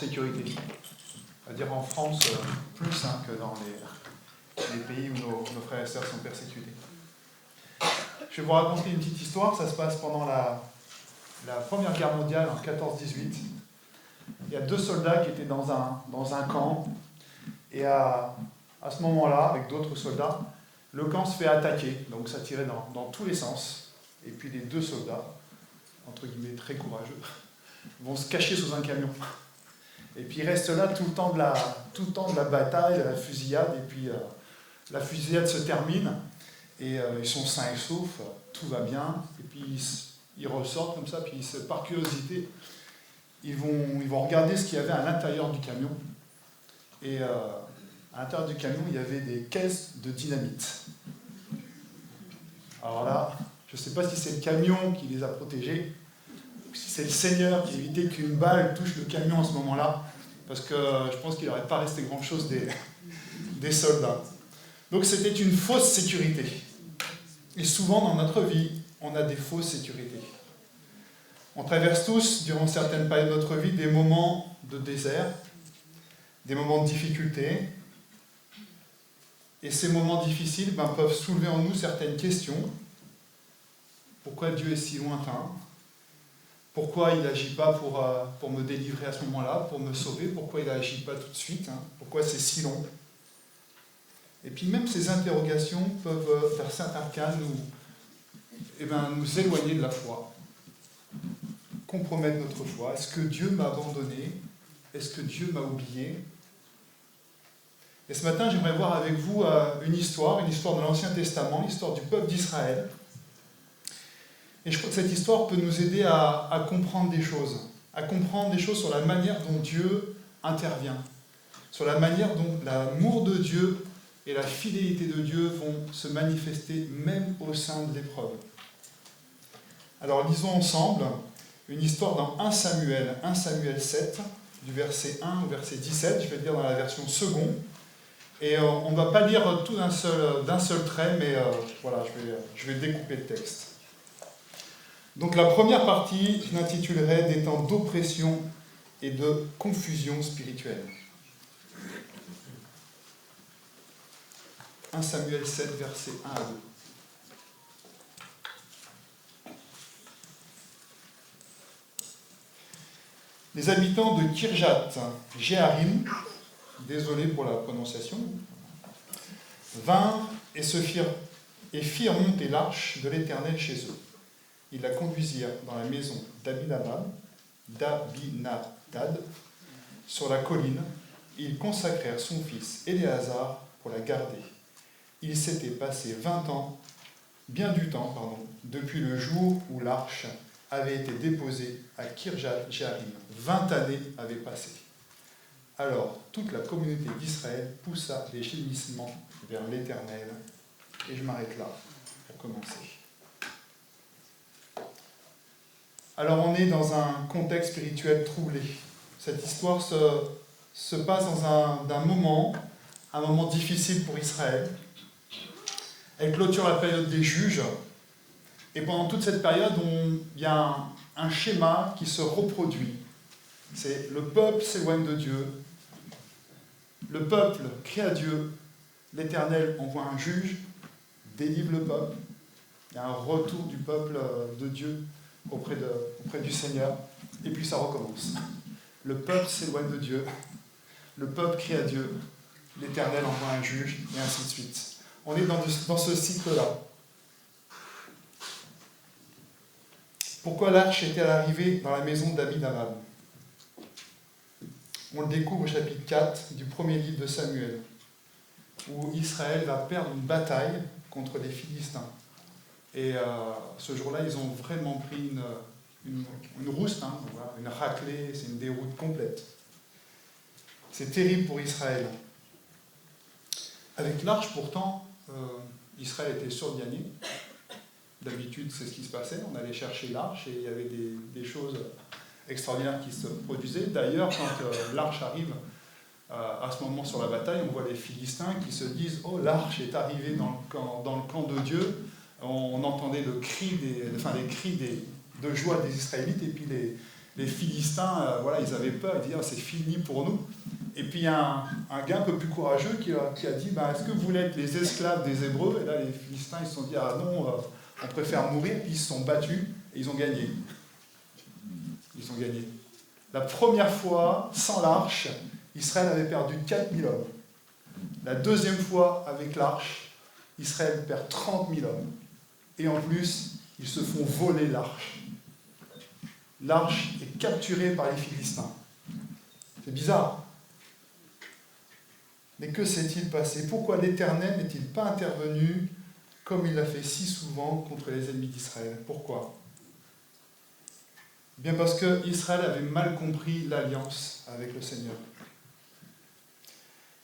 sécurité. C'est-à-dire en France, plus que dans les pays où nos frères et sœurs sont persécutés. Je vais vous raconter une petite histoire, ça se passe pendant la Première Guerre mondiale en 14-18. Il y a 2 soldats qui étaient dans un camp, et à ce moment-là, avec d'autres soldats, le camp se fait attaquer, donc ça tirait dans tous les sens, et puis les 2 soldats, entre guillemets très courageux, vont se cacher sous un camion. Et puis ils restent là tout le temps de la bataille, de la fusillade, et puis la fusillade se termine, et ils sont sains et saufs, tout va bien, et puis ils ressortent comme ça, puis par curiosité, ils vont regarder ce qu'il y avait à l'intérieur du camion. Et à l'intérieur du camion, il y avait des caisses de dynamite. Alors là, je ne sais pas si c'est le camion qui les a protégés, ou si c'est le Seigneur qui a évité qu'une balle touche le camion à ce moment-là, parce que je pense qu'il n'aurait pas resté grand-chose des soldats. Donc c'était une fausse sécurité. Et souvent dans notre vie, on a des fausses sécurités. On traverse tous, durant certaines périodes de notre vie, des moments de désert, des moments de difficulté. Et ces moments difficiles peuvent soulever en nous certaines questions. Pourquoi Dieu est si lointain? Pourquoi il n'agit pas pour me délivrer à ce moment-là, pour me sauver? Pourquoi il n'agit pas tout de suite? Pourquoi c'est si long? Et puis même ces interrogations peuvent, dans certains cas, nous éloigner de la foi, compromettre notre foi. Est-ce que Dieu m'a abandonné? Est-ce que Dieu m'a oublié? Et ce matin, j'aimerais voir avec vous une histoire de l'Ancien Testament, l'histoire du peuple d'Israël. Et je crois que cette histoire peut nous aider à comprendre des choses sur la manière dont Dieu intervient, sur la manière dont l'amour de Dieu et la fidélité de Dieu vont se manifester même au sein de l'épreuve. Alors lisons ensemble une histoire dans 1 Samuel 7, du verset 1 au verset 17, je vais le lire dans la version seconde. Et on ne va pas lire tout d'un seul trait, mais voilà, je vais découper le texte. Donc la première partie, je l'intitulerai « Des temps d'oppression et de confusion spirituelle ». 1 Samuel 7, versets 1 à 2. Les habitants de Kirjat-Jéarim, désolé pour la prononciation, vinrent et firent monter l'arche de l'Éternel chez eux. Ils la conduisirent dans la maison d'Abinadab, sur la colline, et ils consacrèrent son fils Éléazar pour la garder. Il s'était passé bien du temps, depuis le jour où l'arche avait été déposée à Kirjat-Jéarim. 20 années avaient passé. Alors, toute la communauté d'Israël poussa des gémissements vers l'Éternel. Et je m'arrête là, pour commencer. Alors, on est dans un contexte spirituel troublé. Cette histoire se passe dans un moment difficile pour Israël. Elle clôture la période des juges. Et pendant toute cette période, il y a un schéma qui se reproduit. C'est le peuple s'éloigne de Dieu. Le peuple crie à Dieu. L'Éternel envoie un juge, délivre le peuple. Il y a un retour du peuple de Dieu auprès du Seigneur. Et puis ça recommence. Le peuple s'éloigne de Dieu. Le peuple crie à Dieu. L'Éternel envoie un juge, et ainsi de suite. On est dans ce cycle-là. Pourquoi l'arche est-elle arrivée dans la maison d'Abinadab? On le découvre au chapitre 4 du premier livre de Samuel, où Israël va perdre une bataille contre les Philistins. Et ce jour-là, ils ont vraiment pris une rouste, voilà, une raclée, c'est une déroute complète. C'est terrible pour Israël. Avec l'arche, pourtant, Israël était sûr d'y gagner. D'habitude, c'est ce qui se passait. On allait chercher l'arche et il y avait des choses extraordinaires qui se produisaient. D'ailleurs, quand l'arche arrive à ce moment sur la bataille, on voit les Philistins qui se disent « Oh, l'arche est arrivée dans le camp de Dieu ». On entendait les cris de joie des Israélites et puis les Philistins, ils avaient peur, ils disaient c'est fini pour nous. Et puis il y a un gars un peu plus courageux qui a dit est-ce que vous voulez être les esclaves des Hébreux? Et là les Philistins ils se sont dit ah non, on préfère mourir. Puis ils se sont battus et ils ont gagné. Ils ont gagné. La première fois, sans l'arche, Israël avait perdu 4000 hommes. La deuxième fois, avec l'arche, Israël perd 30 000 hommes. Et en plus, ils se font voler l'arche. L'arche est capturée par les Philistins. C'est bizarre. Mais que s'est-il passé? Pourquoi l'Éternel n'est-il pas intervenu comme il l'a fait si souvent contre les ennemis d'Israël? Pourquoi? Bien parce qu'Israël avait mal compris l'alliance avec le Seigneur.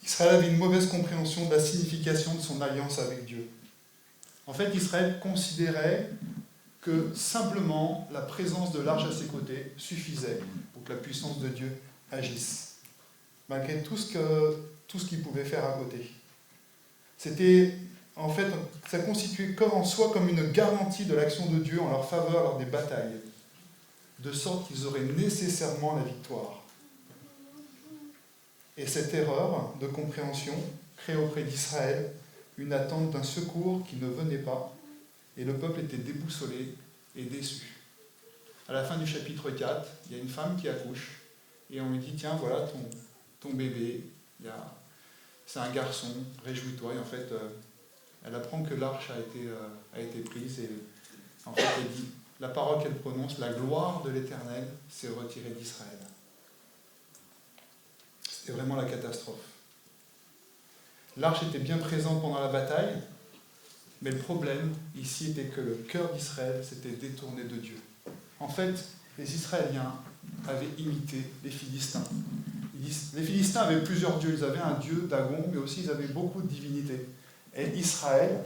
Israël avait une mauvaise compréhension de la signification de son alliance avec Dieu. En fait, Israël considérait que simplement la présence de l'arche à ses côtés suffisait pour que la puissance de Dieu agisse, malgré tout ce qu'il pouvait faire à côté. Ça constituait en soi comme une garantie de l'action de Dieu en leur faveur lors des batailles, de sorte qu'ils auraient nécessairement la victoire. Et cette erreur de compréhension crée auprès d'Israël une attente d'un secours qui ne venait pas, et le peuple était déboussolé et déçu. À la fin du chapitre 4, il y a une femme qui accouche, et on lui dit, tiens, voilà ton bébé, c'est un garçon, réjouis-toi. Et en fait, elle apprend que l'arche a été prise, et en fait, elle dit, la parole qu'elle prononce, la gloire de l'Éternel s'est retirée d'Israël. C'était vraiment la catastrophe. L'arche était bien présente pendant la bataille, mais le problème ici était que le cœur d'Israël s'était détourné de Dieu. En fait, les Israéliens avaient imité les Philistins. Les Philistins avaient plusieurs dieux. Ils avaient un dieu, Dagon, mais aussi ils avaient beaucoup de divinités. Et Israël,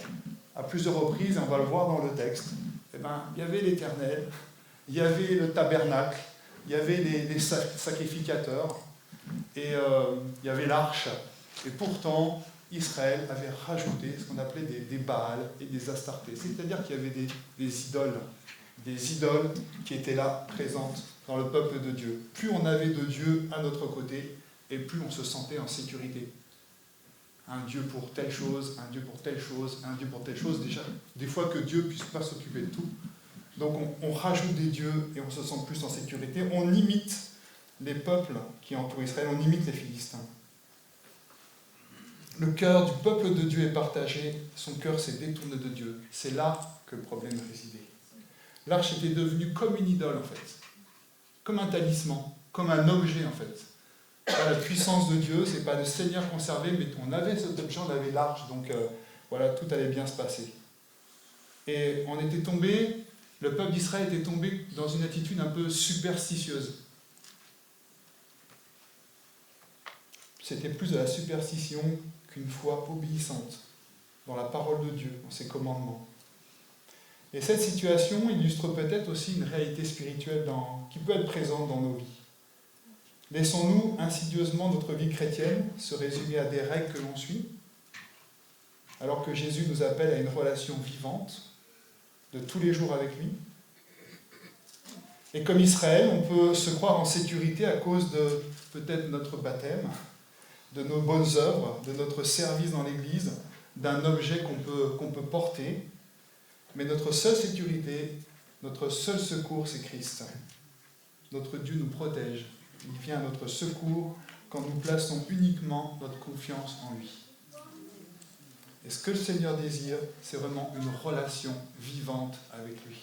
à plusieurs reprises, et on va le voir dans le texte, il y avait l'Éternel, il y avait le tabernacle, il y avait les sacrificateurs, et il y avait l'arche. Et pourtant, Israël avait rajouté ce qu'on appelait des Baals et des Astartés. C'est-à-dire qu'il y avait des idoles qui étaient là, présentes dans le peuple de Dieu. Plus on avait de Dieu à notre côté, et plus on se sentait en sécurité. Un Dieu pour telle chose, un Dieu pour telle chose, un Dieu pour telle chose. Déjà, des fois que Dieu ne puisse pas s'occuper de tout. Donc on rajoute des dieux et on se sent plus en sécurité. On imite les peuples qui entourent Israël, on imite les Philistins. Le cœur du peuple de Dieu est partagé, son cœur s'est détourné de Dieu. C'est là que le problème résidait. L'arche était devenue comme une idole, en fait. Comme un talisman, comme un objet, en fait. Pas la puissance de Dieu, c'est pas le Seigneur conservé, mais on avait cet objet, on avait l'arche, donc tout allait bien se passer. Et on était tombé, le peuple d'Israël était tombé dans une attitude un peu superstitieuse. C'était plus de la superstition qu'une foi obéissante dans la parole de Dieu, dans ses commandements. Et cette situation illustre peut-être aussi une réalité spirituelle qui peut être présente dans nos vies. Laissons-nous insidieusement notre vie chrétienne se résumer à des règles que l'on suit, alors que Jésus nous appelle à une relation vivante de tous les jours avec lui. Et comme Israël, on peut se croire en sécurité à cause de peut-être notre baptême, de nos bonnes œuvres, de notre service dans l'Église, d'un objet qu'on peut porter. Mais notre seule sécurité, notre seul secours, c'est Christ. Notre Dieu nous protège. Il vient à notre secours quand nous plaçons uniquement notre confiance en lui. Et ce que le Seigneur désire, c'est vraiment une relation vivante avec lui.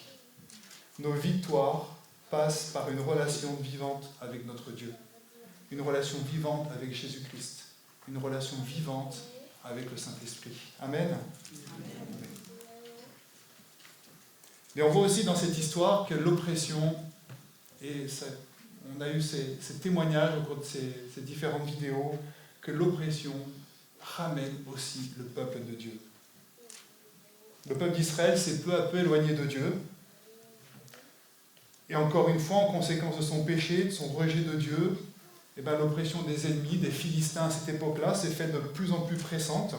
Nos victoires passent par une relation vivante avec notre Dieu. Une relation vivante avec Jésus-Christ. Une relation vivante avec le Saint-Esprit. Amen. Amen. Mais on voit aussi dans cette histoire que l'oppression, et on a eu ces témoignages au cours de ces différentes vidéos, que l'oppression ramène aussi le peuple de Dieu. Le peuple d'Israël s'est peu à peu éloigné de Dieu. Et encore une fois, en conséquence de son péché, de son rejet de Dieu, l'oppression des ennemis, des Philistins à cette époque-là, s'est faite de plus en plus pressante.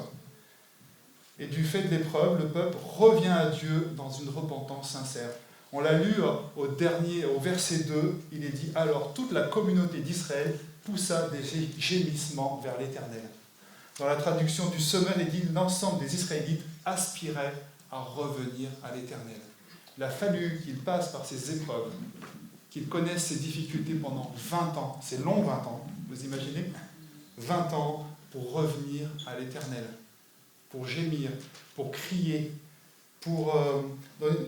Et du fait de l'épreuve, le peuple revient à Dieu dans une repentance sincère. On l'a lu au verset 2, il est dit « Alors toute la communauté d'Israël poussa des gémissements vers l'Éternel. » Dans la traduction du Semeur, il dit « L'ensemble des Israélites aspiraient à revenir à l'Éternel. » Il a fallu qu'ils passent par ces épreuves, qu'ils connaissent ces difficultés pendant 20 ans, ces longs 20 ans, vous imaginez 20 ans pour revenir à l'Éternel, pour gémir, pour crier,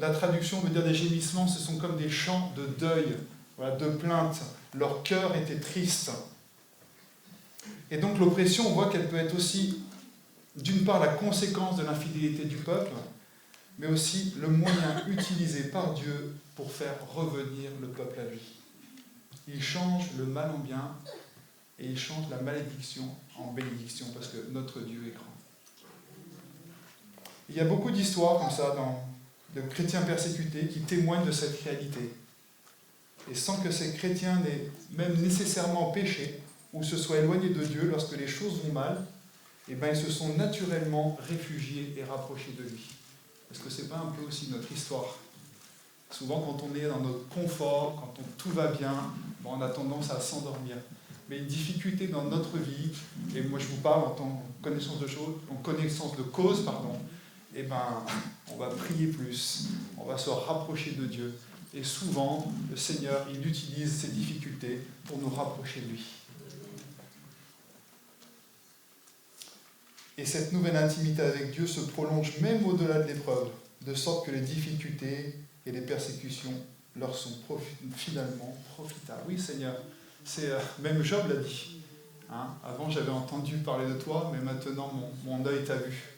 la traduction veut dire des gémissements, ce sont comme des chants de deuil, voilà, de plainte. Leur cœur était triste. Et donc l'oppression, on voit qu'elle peut être aussi, d'une part, la conséquence de l'infidélité du peuple, mais aussi le moyen utilisé par Dieu pour faire revenir le peuple à lui. Il change le mal en bien et il change la malédiction en bénédiction, parce que notre Dieu est grand. Il y a beaucoup d'histoires comme ça de chrétiens persécutés qui témoignent de cette réalité. Et sans que ces chrétiens n'aient même nécessairement péché ou se soient éloignés de Dieu lorsque les choses vont mal, eh bien, ils se sont naturellement réfugiés et rapprochés de lui. Est-ce que ce n'est pas un peu aussi notre histoire ? Souvent, quand on est dans notre confort, quand tout va bien, on a tendance à s'endormir. Mais une difficulté dans notre vie, et moi je vous parle en connaissance de cause, eh ben, on va prier plus, on va se rapprocher de Dieu. Et souvent, le Seigneur, il utilise ces difficultés pour nous rapprocher de lui. Et cette nouvelle intimité avec Dieu se prolonge même au-delà de l'épreuve, de sorte que les difficultés et les persécutions leur sont finalement profitables. Oui, Seigneur, même Job l'a dit. Avant, j'avais entendu parler de toi, mais maintenant, mon œil t'a vu.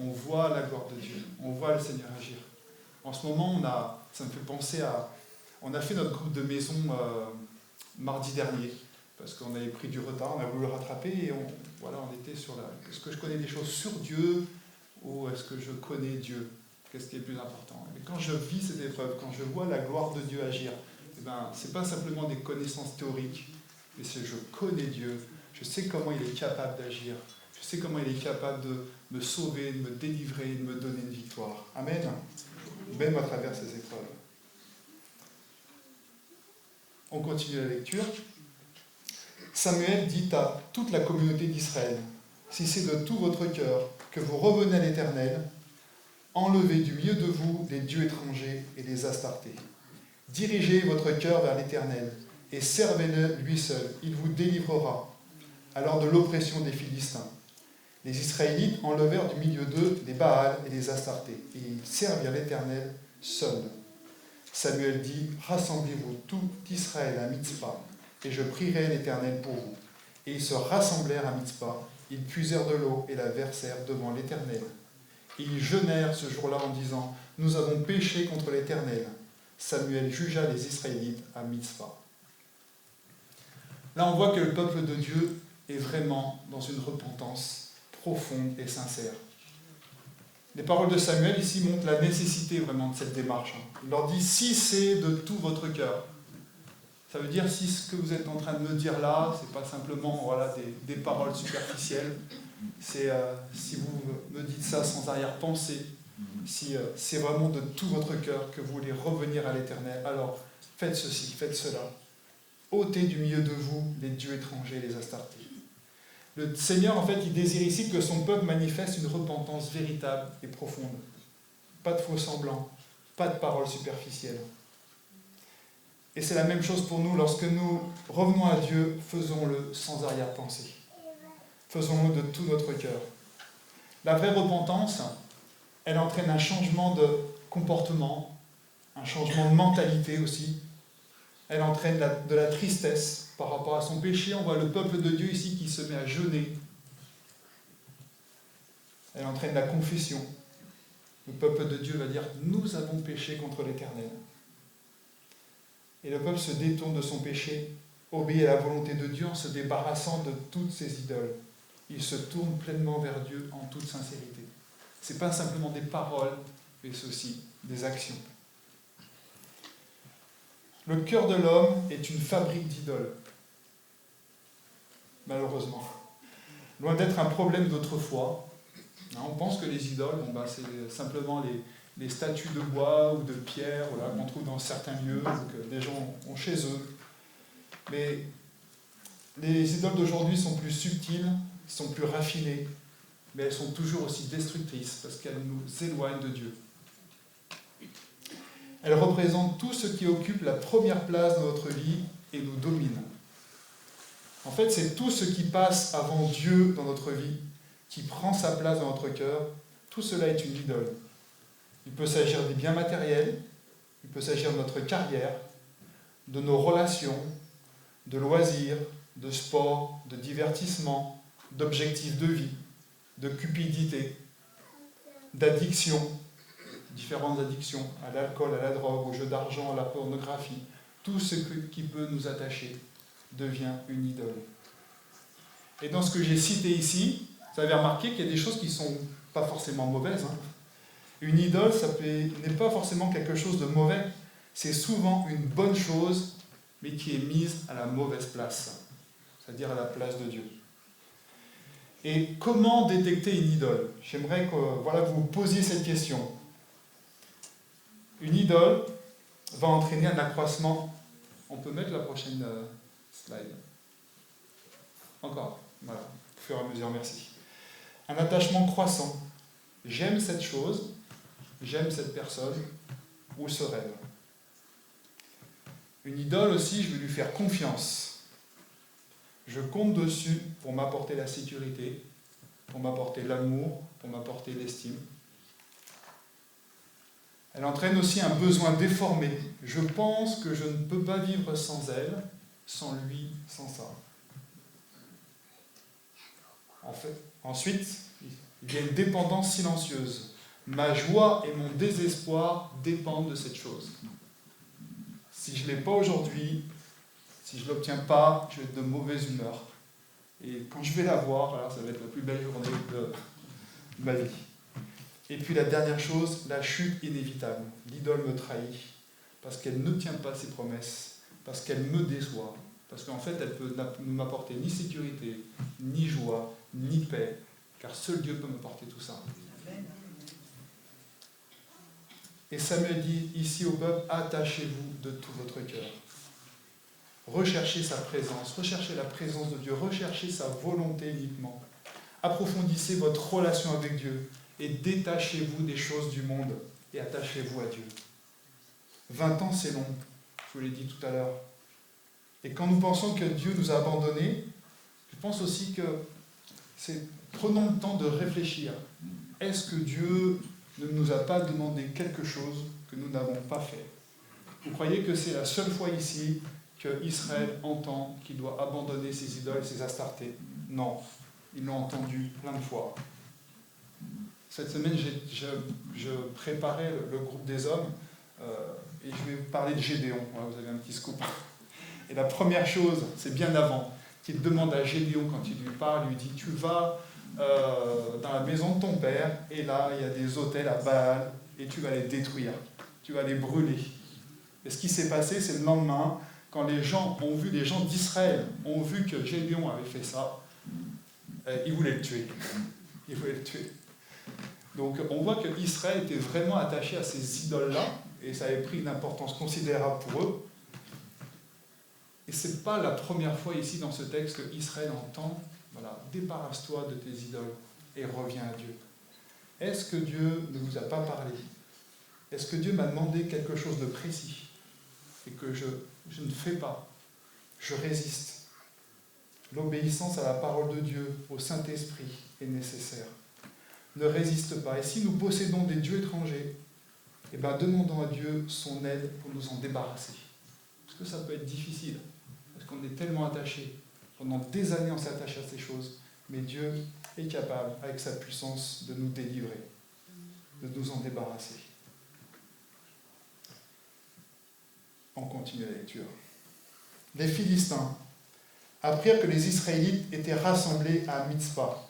On voit la gloire de Dieu, on voit le Seigneur agir. En ce moment, ça me fait penser on a fait notre groupe de maison mardi dernier, parce qu'on avait pris du retard, on a voulu le rattraper, et on était sur est-ce que je connais des choses sur Dieu, ou est-ce que je connais Dieu ? Qu'est-ce qui est le plus important ? Et quand je vis cette épreuve, quand je vois la gloire de Dieu agir, ce n'est pas simplement des connaissances théoriques, mais c'est je connais Dieu, je sais comment il est capable d'agir, je sais comment il est capable de me sauver, de me délivrer, de me donner une victoire. Amen. Même à travers ces épreuves. On continue la lecture. Samuel dit à toute la communauté d'Israël, « Si c'est de tout votre cœur que vous revenez à l'Éternel, enlevez du milieu de vous les dieux étrangers et les astartés. Dirigez votre cœur vers l'Éternel et servez-le lui seul. Il vous délivrera alors de l'oppression des Philistins. » Les Israélites enlevèrent du milieu d'eux les Baals et les Astartés, et ils servirent l'Éternel seul. Samuel dit, « Rassemblez-vous tout Israël à Mitzpah, et je prierai l'Éternel pour vous. » Et ils se rassemblèrent à Mitzpah, ils puisèrent de l'eau et la versèrent devant l'Éternel. Et ils jeûnèrent ce jour-là en disant, « Nous avons péché contre l'Éternel. » Samuel jugea les Israélites à Mitzpah. Là, on voit que le peuple de Dieu est vraiment dans une repentance profonde et sincère. Les paroles de Samuel ici montrent la nécessité vraiment de cette démarche. Il leur dit, si c'est de tout votre cœur, ça veut dire si ce que vous êtes en train de me dire là, c'est pas simplement des paroles superficielles, c'est si vous me dites ça sans arrière-pensée, si c'est vraiment de tout votre cœur que vous voulez revenir à l'Éternel, alors faites ceci, faites cela. Ôtez du milieu de vous les dieux étrangers, les Astartés. Le Seigneur, en fait, il désire ici que son peuple manifeste une repentance véritable et profonde. Pas de faux semblants, pas de paroles superficielles. Et c'est la même chose pour nous, lorsque nous revenons à Dieu, faisons-le sans arrière-pensée. Faisons-le de tout notre cœur. La vraie repentance, elle entraîne un changement de comportement, un changement de mentalité aussi. Elle entraîne de la tristesse par rapport à son péché. On voit le peuple de Dieu ici qui se met à jeûner. Elle entraîne la confession. Le peuple de Dieu va dire « Nous avons péché contre l'Éternel ». Et le peuple se détourne de son péché, obéit à la volonté de Dieu en se débarrassant de toutes ses idoles. Il se tourne pleinement vers Dieu en toute sincérité. Ce n'est pas simplement des paroles, mais c'est aussi des actions. Le cœur de l'homme est une fabrique d'idoles. Malheureusement. Loin d'être un problème d'autrefois, on pense que les idoles, c'est simplement les statues de bois ou de pierre voilà, qu'on trouve dans certains lieux, ou que des gens ont chez eux. Mais les idoles d'aujourd'hui sont plus subtiles, sont plus raffinées, mais elles sont toujours aussi destructrices parce qu'elles nous éloignent de Dieu. Elles représentent tout ce qui occupe la première place dans notre vie et nous domine. En fait, c'est tout ce qui passe avant Dieu dans notre vie, qui prend sa place dans notre cœur. Tout cela est une idole. Il peut s'agir des biens matériels, il peut s'agir de notre carrière, de nos relations, de loisirs, de sport, de divertissement, d'objectifs de vie, de cupidité, d'addiction, différentes addictions, à l'alcool, à la drogue, au jeu d'argent, à la pornographie. Tout ce qui peut nous attacher devient une idole. Et dans ce que j'ai cité ici, vous avez remarqué qu'il y a des choses qui ne sont pas forcément mauvaises. Une idole, ça n'est pas forcément quelque chose de mauvais, c'est souvent une bonne chose, mais qui est mise à la mauvaise place, c'est-à-dire à la place de Dieu. Et comment détecter une idole ? J'aimerais que vous vous posiez cette question. Une idole va entraîner un accroissement. On peut mettre la prochaine slide. Encore, voilà, au fur et à mesure, merci. Un attachement croissant. J'aime cette chose, j'aime cette personne ou ce rêve. Une idole aussi, je vais lui faire confiance. Je compte dessus pour m'apporter la sécurité, pour m'apporter l'amour, pour m'apporter l'estime. Elle entraîne aussi un besoin déformé. Je pense que je ne peux pas vivre sans elle, sans lui, sans ça. Ensuite, il y a une dépendance silencieuse. Ma joie et mon désespoir dépendent de cette chose. Si je ne l'ai pas aujourd'hui, si je ne l'obtiens pas, je vais être de mauvaise humeur. Et quand je vais la voir, alors ça va être la plus belle journée de ma vie. Et puis la dernière chose, la chute inévitable. L'idole me trahit parce qu'elle ne tient pas ses promesses, parce qu'elle me déçoit, parce qu'en fait elle peut ne m'apporter ni sécurité, ni joie, ni paix, car seul Dieu peut m'apporter tout ça. Et Samuel dit ici au peuple, attachez-vous de tout votre cœur. Recherchez sa présence, recherchez la présence de Dieu, recherchez sa volonté uniquement. Approfondissez votre relation avec Dieu et détachez-vous des choses du monde et attachez-vous à Dieu. 20 ans, c'est long, je vous l'ai dit tout à l'heure. Et quand nous pensons que Dieu nous a abandonnés, je pense aussi que prenons le temps de réfléchir. Est-ce que Dieu ne nous a pas demandé quelque chose que nous n'avons pas fait ? Vous croyez que c'est la seule fois ici que Israël entend qu'il doit abandonner ses idoles, ses astartés ? Non, ils l'ont entendu plein de fois. Cette semaine, je préparais le groupe des hommes et je vais vous parler de Gédéon. Voilà, vous avez un petit scoop. Et la première chose, c'est bien avant, qu'il demande à Gédéon, quand il lui parle, il lui dit « Tu vas dans la maison de ton père, et là, il y a des autels à Baal, et tu vas les détruire, tu vas les brûler. » Et ce qui s'est passé, c'est le lendemain, quand les gens d'Israël ont vu que Gédéon avait fait ça, ils voulaient le tuer. Ils voulaient le tuer. Donc on voit qu'Israël était vraiment attaché à ces idoles-là, et ça avait pris une importance considérable pour eux. Et ce n'est pas la première fois ici dans ce texte que Israël entend « Débarrasse-toi de tes idoles et reviens à Dieu ». Est-ce que Dieu ne vous a pas parlé ? Est-ce que Dieu m'a demandé quelque chose de précis et que je ne fais pas ? Je résiste. L'obéissance à la parole de Dieu, au Saint-Esprit, est nécessaire. Ne résiste pas. Et si nous possédons des dieux étrangers, demandons à Dieu son aide pour nous en débarrasser. Parce que ça peut être difficile, parce qu'on est tellement attaché. Pendant des années, on s'attache à ces choses. Mais Dieu est capable, avec sa puissance, de nous délivrer, de nous en débarrasser. On continue la lecture. Les Philistins apprirent que les Israélites étaient rassemblés à Mitzpah.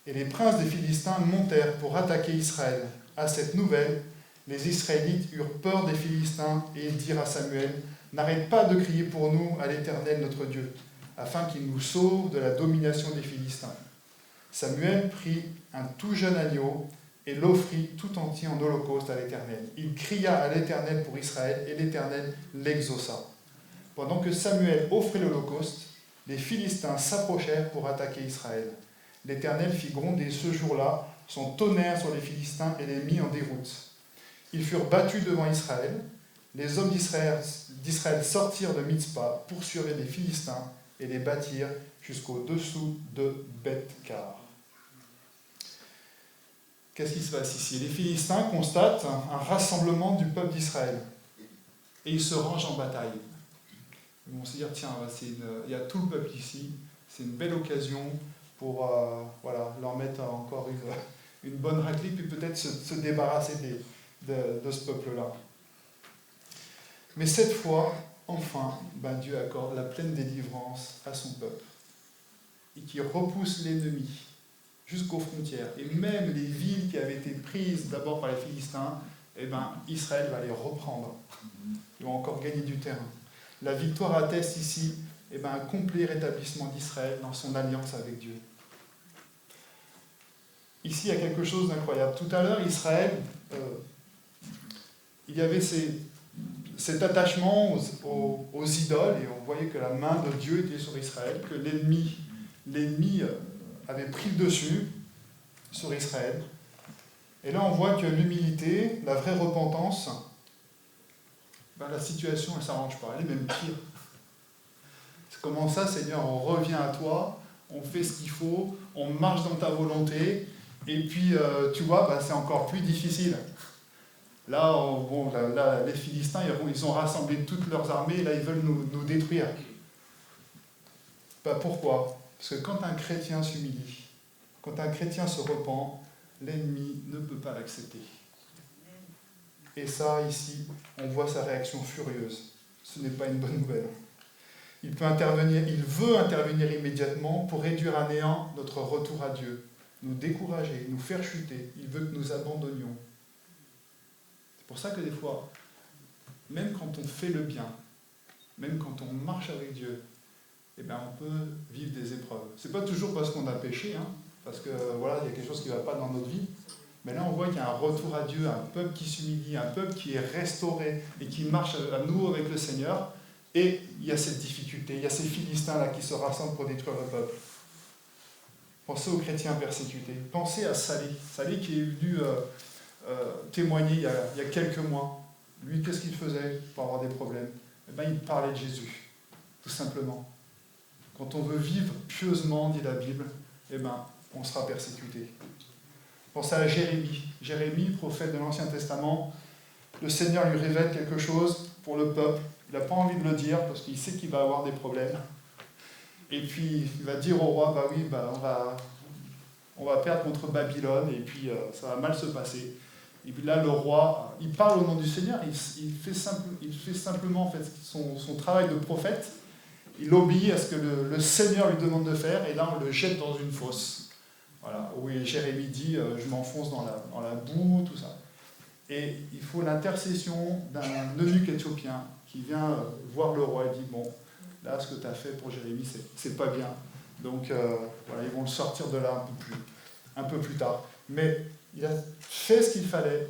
Et les princes des Philistins montèrent pour attaquer Israël. À cette nouvelle, les Israélites eurent peur des Philistins et ils dirent à Samuel, « N'arrête pas de crier pour nous à l'Éternel notre Dieu, afin qu'il nous sauve de la domination des Philistins. » Samuel prit un tout jeune agneau, et l'offrit tout entier en holocauste à l'Éternel. Il cria à l'Éternel pour Israël, et l'Éternel l'exauça. Pendant que Samuel offrait l'holocauste, les Philistins s'approchèrent pour attaquer Israël. L'Éternel fit gronder ce jour-là son tonnerre sur les Philistins et les mit en déroute. Ils furent battus devant Israël. Les hommes d'Israël sortirent de Mitzpah, poursuivirent les Philistins et les battirent jusqu'au-dessous de Beth-Car. Qu'est-ce qui se passe ici? Les Philistins constatent un rassemblement du peuple d'Israël et ils se rangent en bataille. Ils vont se dire, tiens, il y a tout le peuple ici, c'est une belle occasion pour leur mettre encore une bonne raclée, puis peut-être se débarrasser de ce peuple-là. Mais cette fois, enfin, Dieu accorde la pleine délivrance à son peuple et qui repousse l'ennemi jusqu'aux frontières. Et même les villes qui avaient été prises d'abord par les Philistins, Israël va les reprendre. Ils vont encore gagner du terrain. La victoire atteste ici un complet rétablissement d'Israël dans son alliance avec Dieu. Ici, il y a quelque chose d'incroyable. Tout à l'heure, Israël, il y avait cet attachement aux idoles, et on voyait que la main de Dieu était sur Israël, que l'ennemi avait pris le dessus sur Israël. Et là, on voit que l'humilité, la vraie repentance, la situation, elle ne s'arrange pas, elle est même pire. C'est comment ça, Seigneur, on revient à toi, on fait ce qu'il faut, on marche dans ta volonté, et puis, tu vois, c'est encore plus difficile. Là, les Philistins, ils ont rassemblé toutes leurs armées, et là, ils veulent nous détruire. Pourquoi? Parce que quand un chrétien s'humilie, quand un chrétien se repent, l'ennemi ne peut pas l'accepter. Et ça, ici, on voit sa réaction furieuse. Ce n'est pas une bonne nouvelle. Il veut intervenir immédiatement pour réduire à néant notre retour à Dieu, nous décourager, nous faire chuter. Il veut que nous abandonnions. C'est pour ça que des fois, même quand on fait le bien, même quand on marche avec Dieu, on peut vivre des épreuves. C'est pas toujours parce qu'on a péché, parce que il y a quelque chose qui ne va pas dans notre vie. Mais là, on voit qu'il y a un retour à Dieu, un peuple qui s'humilie, un peuple qui est restauré et qui marche à nouveau avec le Seigneur. Et il y a cette difficulté, il y a ces Philistins-là qui se rassemblent pour détruire le peuple. Pensez aux chrétiens persécutés. Pensez à Salé qui est venu témoigner il y a quelques mois. Lui, qu'est-ce qu'il faisait pour avoir des problèmes? Il parlait de Jésus, tout simplement. Quand on veut vivre pieusement, dit la Bible, on sera persécuté. Pensez à Jérémie, prophète de l'Ancien Testament. Le Seigneur lui révèle quelque chose pour le peuple. Il n'a pas envie de le dire parce qu'il sait qu'il va avoir des problèmes. Et puis, il va dire au roi, on va perdre contre Babylone et puis ça va mal se passer. Et puis là, le roi, il parle au nom du Seigneur, il fait simplement en fait, son travail de prophète. Il obéit à ce que le Seigneur lui demande de faire et là, on le jette dans une fosse. Voilà, où Jérémie dit « je m'enfonce dans la boue », tout ça. Et il faut l'intercession d'un eunuque éthiopien qui vient voir le roi et dit « bon, là, ce que tu as fait pour Jérémie, c'est pas bien. » Donc, ils vont le sortir de là un peu plus tard. Mais il a fait ce qu'il fallait,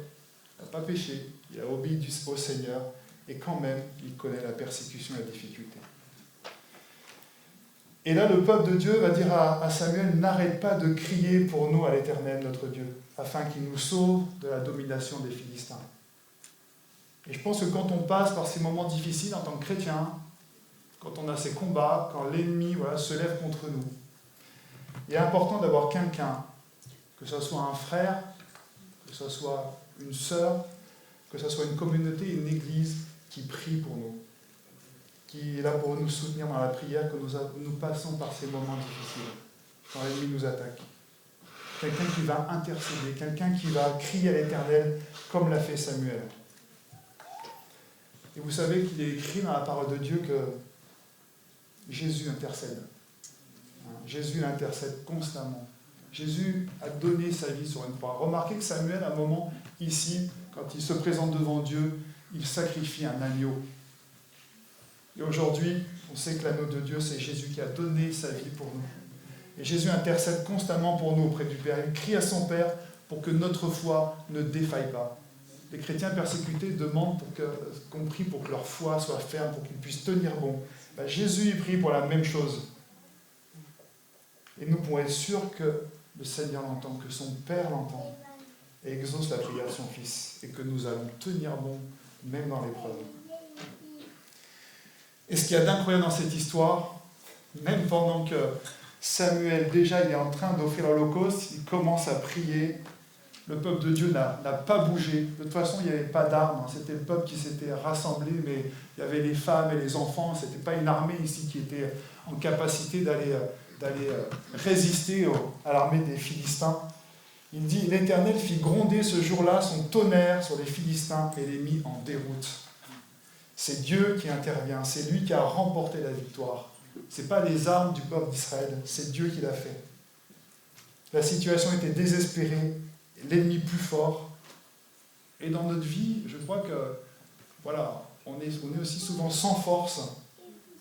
il n'a pas péché, il a obéi au Seigneur, et quand même, il connaît la persécution et la difficulté. Et là, le peuple de Dieu va dire à Samuel, n'arrête pas de crier pour nous à l'Éternel, notre Dieu, afin qu'il nous sauve de la domination des Philistins. Et je pense que quand on passe par ces moments difficiles en tant que chrétien, quand on a ces combats, quand l'ennemi se lève contre nous, il est important d'avoir quelqu'un, que ce soit un frère, que ce soit une sœur, que ce soit une communauté, une église qui prie pour nous, qui est là pour nous soutenir dans la prière, que nous passons par ces moments difficiles, quand l'ennemi nous attaque. Quelqu'un qui va intercéder, quelqu'un qui va crier à l'Éternel, comme l'a fait Samuel. Et vous savez qu'il est écrit dans la parole de Dieu que Jésus intercède. Jésus intercède constamment. Jésus a donné sa vie sur une croix. Remarquez que Samuel, à un moment, ici, quand il se présente devant Dieu, il sacrifie un agneau. Et aujourd'hui, on sait que l'agneau de Dieu, c'est Jésus qui a donné sa vie pour nous. Et Jésus intercède constamment pour nous auprès du Père. Il crie à son Père pour que notre foi ne défaille pas. Les chrétiens persécutés demandent qu'on prie pour que leur foi soit ferme, pour qu'ils puissent tenir bon. Jésus y prie pour la même chose. Et nous pouvons être sûrs que le Seigneur l'entend, que son Père l'entend, et exauce la prière de son Fils, et que nous allons tenir bon, même dans l'épreuve. Et ce qu'il y a d'incroyable dans cette histoire, même pendant que Samuel, déjà, il est en train d'offrir l'Holocauste, il commence à prier. Le peuple de Dieu n'a pas bougé. De toute façon, il n'y avait pas d'armes. C'était le peuple qui s'était rassemblé, mais il y avait les femmes et les enfants. Ce n'était pas une armée ici qui était en capacité d'aller résister à l'armée des Philistins. Il dit, l'Éternel fit gronder ce jour-là son tonnerre sur les Philistins et les mit en déroute. C'est Dieu qui intervient, c'est lui qui a remporté la victoire. Ce n'est pas les armes du peuple d'Israël, c'est Dieu qui l'a fait. La situation était désespérée, l'ennemi plus fort. Et dans notre vie, je crois que, voilà, on est aussi souvent sans force.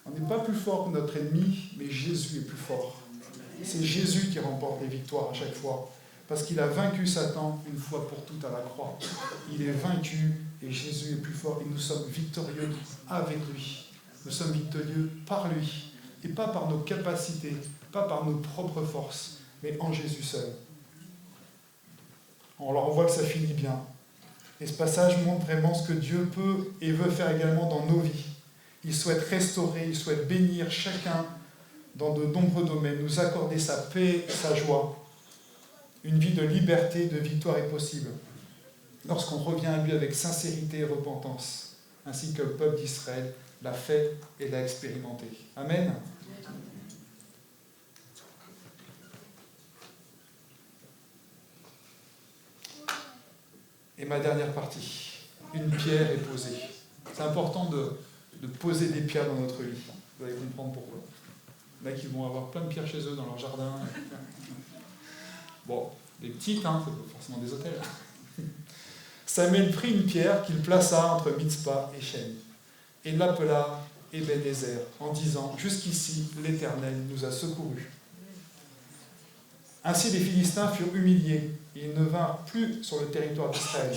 On n'est pas plus fort que notre ennemi, mais Jésus est plus fort. C'est Jésus qui remporte les victoires à chaque fois. Parce qu'il a vaincu Satan une fois pour toutes à la croix. Il est vaincu et Jésus est plus fort. Et nous sommes victorieux avec lui. Nous sommes victorieux par lui. Et pas par nos capacités, pas par nos propres forces, mais en Jésus seul. Alors on voit que ça finit bien. Et ce passage montre vraiment ce que Dieu peut et veut faire également dans nos vies. Il souhaite restaurer, il souhaite bénir chacun dans de nombreux domaines, nous accorder sa paix, sa joie. Une vie de liberté, de victoire est possible lorsqu'on revient à lui avec sincérité et repentance, ainsi que le peuple d'Israël l'a fait et l'a expérimenté. Amen. Et ma dernière partie, une pierre est posée. C'est important de poser des pierres dans notre vie. Vous allez comprendre pourquoi. Il y en a qui vont avoir plein de pierres chez eux dans leur jardin. Bon, des petites, hein, c'est pas forcément des hôtels. Samuel prit une pierre qu'il plaça entre Mitzpah et Shem, et l'appela Ebenezer, en disant « Jusqu'ici, l'Éternel nous a secourus. » Ainsi les Philistins furent humiliés, et ils ne vinrent plus sur le territoire d'Israël.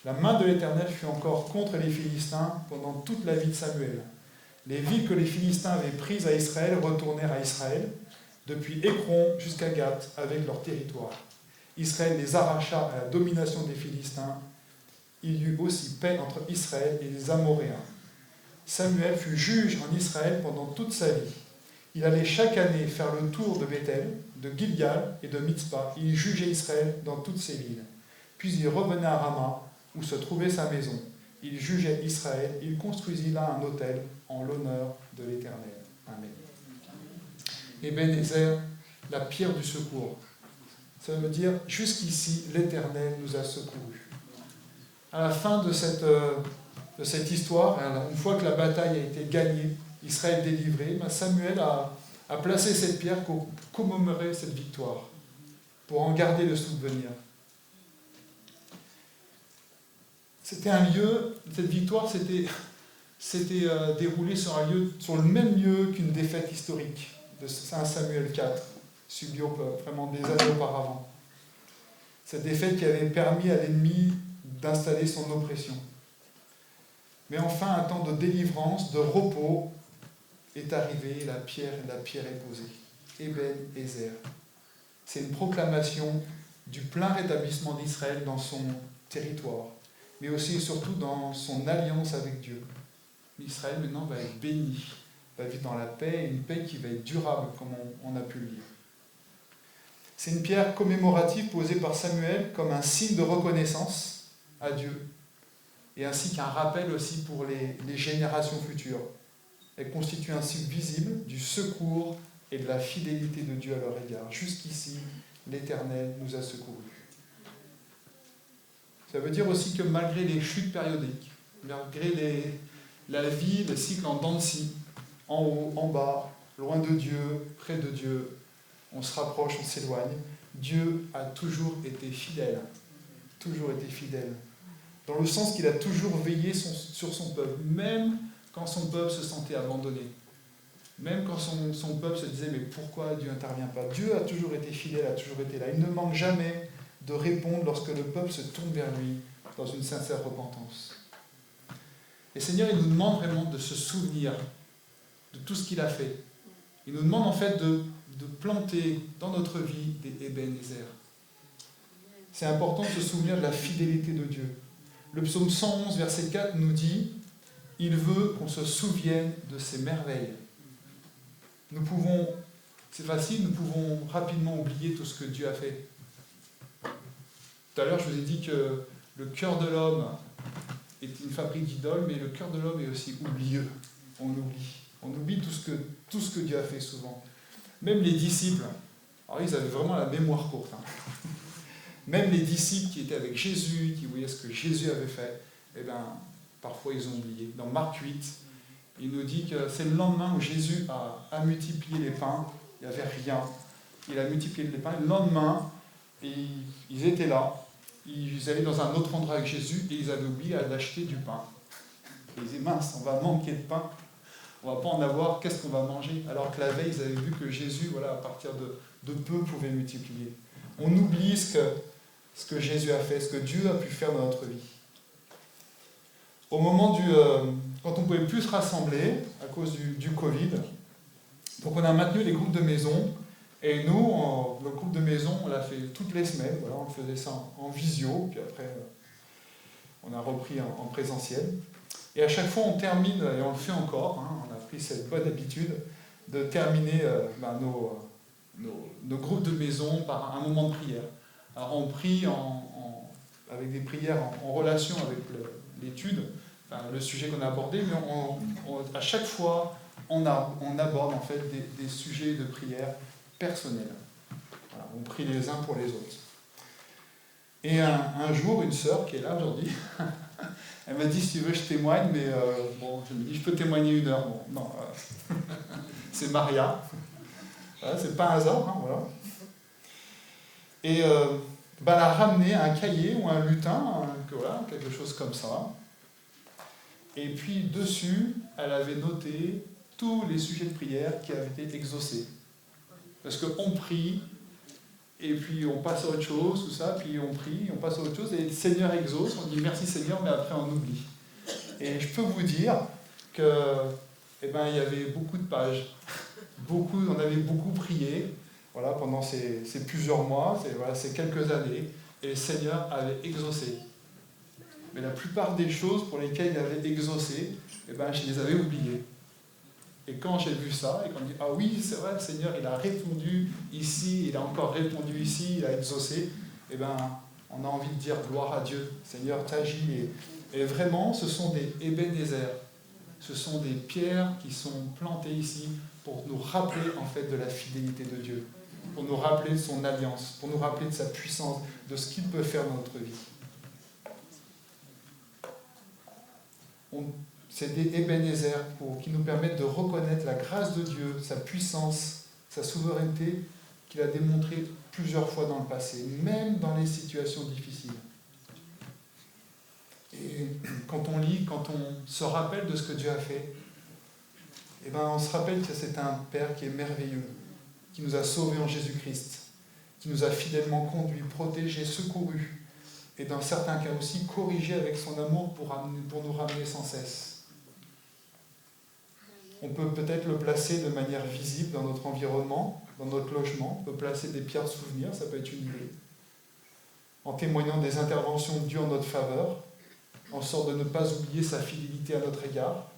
La main de l'Éternel fut encore contre les Philistins pendant toute la vie de Samuel. Les villes que les Philistins avaient prises à Israël retournèrent à Israël, depuis Écron jusqu'à Gath, avec leur territoire. Israël les arracha à la domination des Philistins. Il y eut aussi paix entre Israël et les Amoréens. Samuel fut juge en Israël pendant toute sa vie. Il allait chaque année faire le tour de Bethel, de Gilgal et de Mitzpah. Il jugeait Israël dans toutes ses villes. Puis il revenait à Rama, où se trouvait sa maison. Il jugeait Israël. Il construisit là un autel en l'honneur de l'Éternel. Amen. Ebenezer, la pierre du secours. Ça veut dire, jusqu'ici, l'Éternel nous a secourus. À la fin de cette histoire, une fois que la bataille a été gagnée, Israël délivré, Samuel a placé cette pierre pour commémorer cette victoire, pour en garder le souvenir. C'était un lieu, cette victoire s'était déroulée sur le même lieu qu'une défaite historique de 5 Samuel 4, subie vraiment des années auparavant. Cette défaite qui avait permis à l'ennemi d'installer son oppression. Mais enfin, un temps de délivrance, de repos est arrivé, la pierre est posée. Ebenezer. C'est une proclamation du plein rétablissement d'Israël dans son territoire, mais aussi et surtout dans son alliance avec Dieu. Israël maintenant va être béni, va vivre dans la paix, une paix qui va être durable, comme on a pu le lire. C'est une pierre commémorative posée par Samuel comme un signe de reconnaissance à Dieu, et ainsi qu'un rappel aussi pour les générations futures. Elle constitue un signe visible du secours et de la fidélité de Dieu à leur égard. Jusqu'ici, l'Éternel nous a secourus. Ça veut dire aussi que malgré les chutes périodiques, malgré la vie, le cycle en dents de scie, en haut, en bas, loin de Dieu, près de Dieu, on se rapproche, on s'éloigne, Dieu a toujours été fidèle. Toujours été fidèle. Dans le sens qu'il a toujours veillé sur son peuple, même quand son peuple se sentait abandonné. Même quand son peuple se disait « mais pourquoi Dieu n'intervient pas ?» Dieu a toujours été fidèle, a toujours été là. Il ne manque jamais de répondre lorsque le peuple se tourne vers lui dans une sincère repentance. Et Seigneur, il nous demande vraiment de se souvenir de tout ce qu'il a fait. Il nous demande en fait de planter dans notre vie des Ebenezer. C'est important de se souvenir de la fidélité de Dieu. Le psaume 111, verset 4 nous dit « Il veut qu'on se souvienne de ses merveilles ». C'est facile, nous pouvons rapidement oublier tout ce que Dieu a fait. Tout à l'heure, je vous ai dit que le cœur de l'homme est une fabrique d'idoles, mais le cœur de l'homme est aussi oublieux. On oublie. On oublie tout ce que Dieu a fait souvent. Même les disciples, alors ils avaient vraiment la mémoire courte. Même les disciples qui étaient avec Jésus, qui voyaient ce que Jésus avait fait, parfois ils ont oublié. Dans Marc 8, il nous dit que c'est le lendemain où Jésus a multiplié les pains. Il n'y avait rien. Il a multiplié les pains. Le lendemain, ils étaient là. Ils allaient dans un autre endroit avec Jésus et ils avaient oublié d'acheter du pain. Ils disaient, mince, on va manquer de pain. On ne va pas en avoir, qu'est-ce qu'on va manger? Alors que la veille, ils avaient vu que Jésus, à partir de peu, pouvait multiplier. On oublie ce que Jésus a fait, ce que Dieu a pu faire dans notre vie. Au moment quand on ne pouvait plus se rassembler à cause du Covid, donc on a maintenu les groupes de maison. Et nous, le groupe de maison, on l'a fait toutes les semaines. Voilà, on faisait ça en visio, puis après, on a repris en présentiel. Et à chaque fois, on termine, et on le fait encore, on a pris cette bonne habitude de terminer nos groupes de maison par un moment de prière. Alors on prie avec des prières en relation avec l'étude, le sujet qu'on a abordé, mais à chaque fois, on aborde en fait des sujets de prière personnels. Voilà, on prie les uns pour les autres. Et un jour, une sœur qui est là aujourd'hui, elle m'a dit, si tu veux, je témoigne, mais je me dis, je peux témoigner 1 heure. Bon, non, c'est Maria. Voilà, c'est pas un hasard, voilà. Et elle a ramené un cahier ou un lutin, quelque chose comme ça. Et puis dessus, elle avait noté tous les sujets de prière qui avaient été exaucés. Parce qu'on prie, et puis on passe à autre chose, tout ça, puis on prie, on passe à autre chose, et le Seigneur exauce, on dit merci Seigneur, mais après on oublie. Et je peux vous dire que, il y avait beaucoup de pages, on avait beaucoup prié, pendant ces plusieurs mois, ces quelques années, et le Seigneur avait exaucé. Mais la plupart des choses pour lesquelles il avait exaucé, je les avais oubliées. Et quand j'ai vu ça, et qu'on dit, ah oui, c'est vrai, le Seigneur, il a répondu ici, il a encore répondu ici, il a exaucé, on a envie de dire gloire à Dieu. Seigneur, t'agis. Et vraiment, ce sont des Ebenezer. Ce sont des pierres qui sont plantées ici pour nous rappeler en fait de la fidélité de Dieu, pour nous rappeler de son alliance, pour nous rappeler de sa puissance, de ce qu'il peut faire dans notre vie. C'est des Ebenezer qui nous permettent de reconnaître la grâce de Dieu, sa puissance, sa souveraineté qu'il a démontré plusieurs fois dans le passé, même dans les situations difficiles. Et quand on lit, quand on se rappelle de ce que Dieu a fait, on se rappelle que c'est un Père qui est merveilleux, qui nous a sauvés en Jésus-Christ, qui nous a fidèlement conduits, protégés, secourus, et dans certains cas aussi corrigés avec son amour pour nous ramener sans cesse. On peut peut-être le placer de manière visible dans notre environnement, dans notre logement. On peut placer des pierres de souvenir, ça peut être une idée. En témoignant des interventions de Dieu en notre faveur, en sorte de ne pas oublier sa fidélité à notre égard.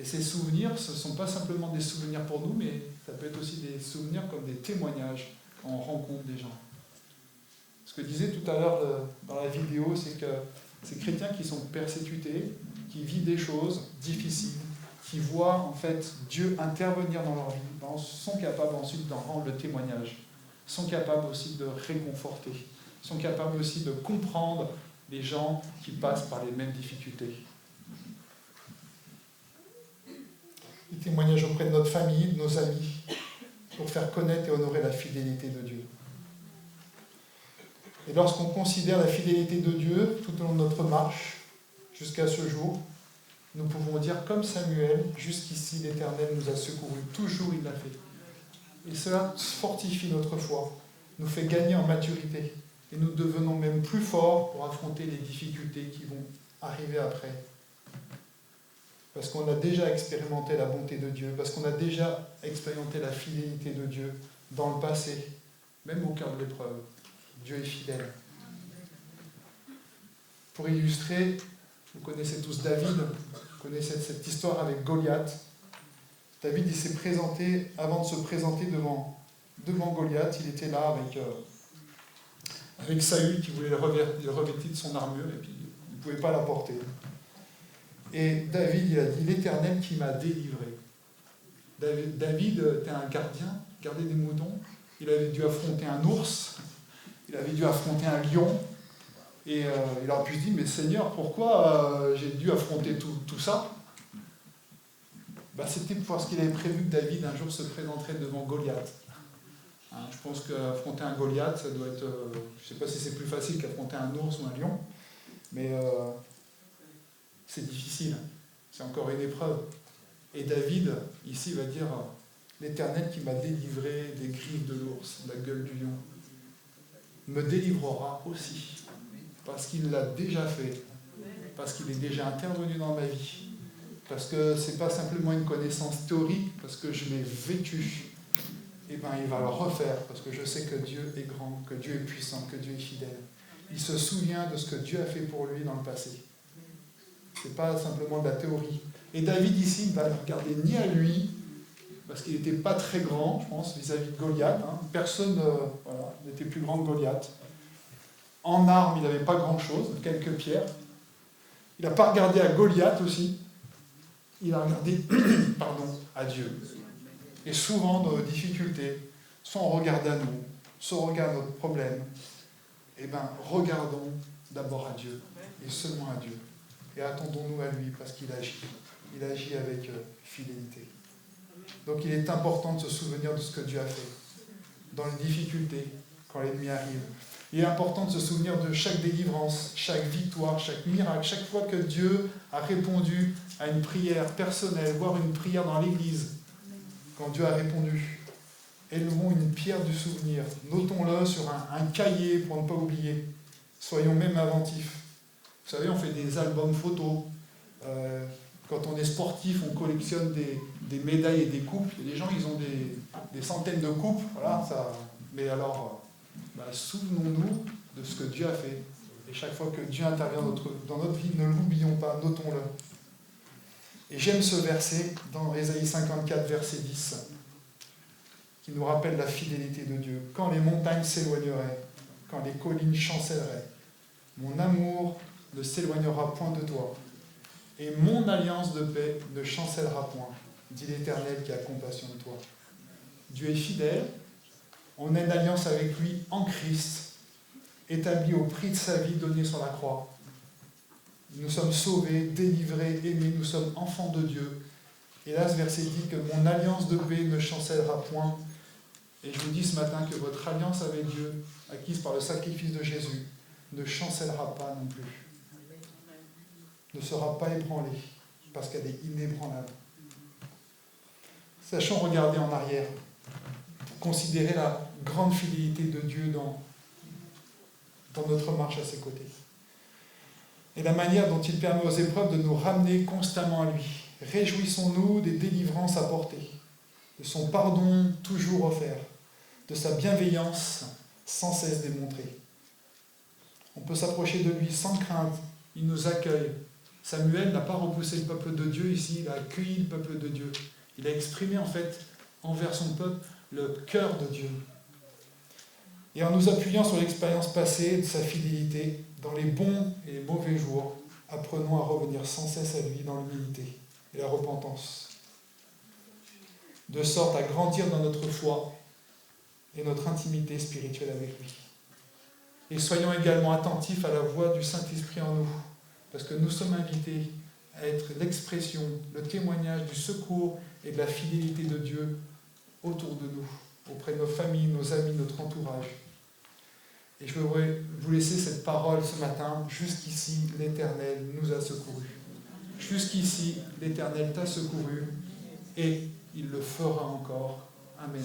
Et ces souvenirs, ce ne sont pas simplement des souvenirs pour nous, mais ça peut être aussi des souvenirs comme des témoignages quand on rencontre des gens. Ce que disait tout à l'heure dans la vidéo, c'est que ces chrétiens qui sont persécutés, qui vivent des choses difficiles, qui voient en fait Dieu intervenir dans leur vie, sont capables ensuite d'en rendre le témoignage, sont capables aussi de réconforter, sont capables aussi de comprendre les gens qui passent par les mêmes difficultés. Des témoignages auprès de notre famille, de nos amis, pour faire connaître et honorer la fidélité de Dieu. Et lorsqu'on considère la fidélité de Dieu tout au long de notre marche, jusqu'à ce jour, nous pouvons dire comme Samuel, jusqu'ici l'Éternel nous a secourus, toujours il l'a fait. Et cela fortifie notre foi, nous fait gagner en maturité. Et nous devenons même plus forts pour affronter les difficultés qui vont arriver après. Parce qu'on a déjà expérimenté la bonté de Dieu, parce qu'on a déjà expérimenté la fidélité de Dieu dans le passé, même au cœur de l'épreuve. Dieu est fidèle. Pour illustrer, vous connaissez tous David, vous connaissez cette histoire avec Goliath. David, il s'est présenté, avant de se présenter devant Goliath, il était là avec Saül qui voulait le revêtir de son armure, et puis il ne pouvait pas la porter. Et David, il a dit, l'Éternel qui m'a délivré. David était un gardien, gardait des moutons. Il avait dû affronter un ours, il avait dû affronter un lion. Et il aurait pu se dire, mais Seigneur, pourquoi j'ai dû affronter tout ça? C'était parce qu'il avait prévu que David un jour se présenterait devant Goliath. Je pense qu'affronter un Goliath, ça doit être... je ne sais pas si c'est plus facile qu'affronter un ours ou un lion, mais c'est difficile. C'est encore une épreuve. Et David, ici, va dire l'Éternel qui m'a délivré des griffes de l'ours, de la gueule du lion, me délivrera aussi. Parce qu'il l'a déjà fait. Parce qu'il est déjà intervenu dans ma vie. Parce que ce n'est pas simplement une connaissance théorique, parce que je l'ai vécu. Il va le refaire, parce que je sais que Dieu est grand, que Dieu est puissant, que Dieu est fidèle. Il se souvient de ce que Dieu a fait pour lui dans le passé. Ce n'est pas simplement de la théorie. Et David ici ne va ne regarder ni à lui, parce qu'il n'était pas très grand, je pense, vis-à-vis de Goliath. Personne n'était plus grand que Goliath. En armes, il n'avait pas grand-chose, quelques pierres. Il n'a pas regardé à Goliath aussi. Il a regardé à Dieu. Et souvent, dans nos difficultés, soit on regarde à nous, soit on regarde notre problème, regardons d'abord à Dieu, et seulement à Dieu. Et attendons-nous à lui, parce qu'il agit. Il agit avec fidélité. Donc il est important de se souvenir de ce que Dieu a fait, dans les difficultés, quand l'ennemi arrive. Il est important de se souvenir de chaque délivrance, chaque victoire, chaque miracle, chaque fois que Dieu a répondu à une prière personnelle, voire une prière dans l'église. Quand Dieu a répondu, élevons une pierre du souvenir, notons-le sur un cahier pour ne pas oublier. Soyons même inventifs. Vous savez, on fait des albums photos. Quand on est sportif, on collectionne des médailles et des coupes. Et les gens, ils ont des centaines de coupes. Voilà, ça. Mais alors, souvenons-nous de ce que Dieu a fait. Et chaque fois que Dieu intervient dans notre vie, ne l'oublions pas, notons-le. Et j'aime ce verset dans Ésaïe 54, verset 10, qui nous rappelle la fidélité de Dieu. Quand les montagnes s'éloigneraient, quand les collines chancelleraient, mon amour ne s'éloignera point de toi, et mon alliance de paix ne chancellera point, dit l'Éternel qui a compassion de toi. Dieu est fidèle, on a une alliance avec lui en Christ, établie au prix de sa vie donnée sur la croix. Nous sommes sauvés, délivrés, aimés, nous sommes enfants de Dieu. Et là, ce verset dit que mon alliance de paix ne chancellera point. Et je vous dis ce matin que votre alliance avec Dieu, acquise par le sacrifice de Jésus, ne chancellera pas non plus. Ne sera pas ébranlée, parce qu'elle est inébranlable. Sachons regarder en arrière, pour considérer la grande fidélité de Dieu dans notre marche à ses côtés. Et la manière dont il permet aux épreuves de nous ramener constamment à lui. Réjouissons-nous des délivrances apportées, de son pardon toujours offert, de sa bienveillance sans cesse démontrée. On peut s'approcher de lui sans crainte, il nous accueille. Samuel n'a pas repoussé le peuple de Dieu ici, il a accueilli le peuple de Dieu. Il a exprimé en fait envers son peuple le cœur de Dieu. Et en nous appuyant sur l'expérience passée de sa fidélité, dans les bons et les mauvais jours, apprenons à revenir sans cesse à lui dans l'humilité et la repentance, de sorte à grandir dans notre foi et notre intimité spirituelle avec lui. Et soyons également attentifs à la voix du Saint-Esprit en nous, parce que nous sommes invités à être l'expression, le témoignage du secours et de la fidélité de Dieu autour de nous, auprès de nos familles, nos amis, notre entourage. Et je voudrais vous laisser cette parole ce matin. Jusqu'ici, l'Éternel nous a secourus. Jusqu'ici, l'Éternel t'a secouru et il le fera encore. Amen.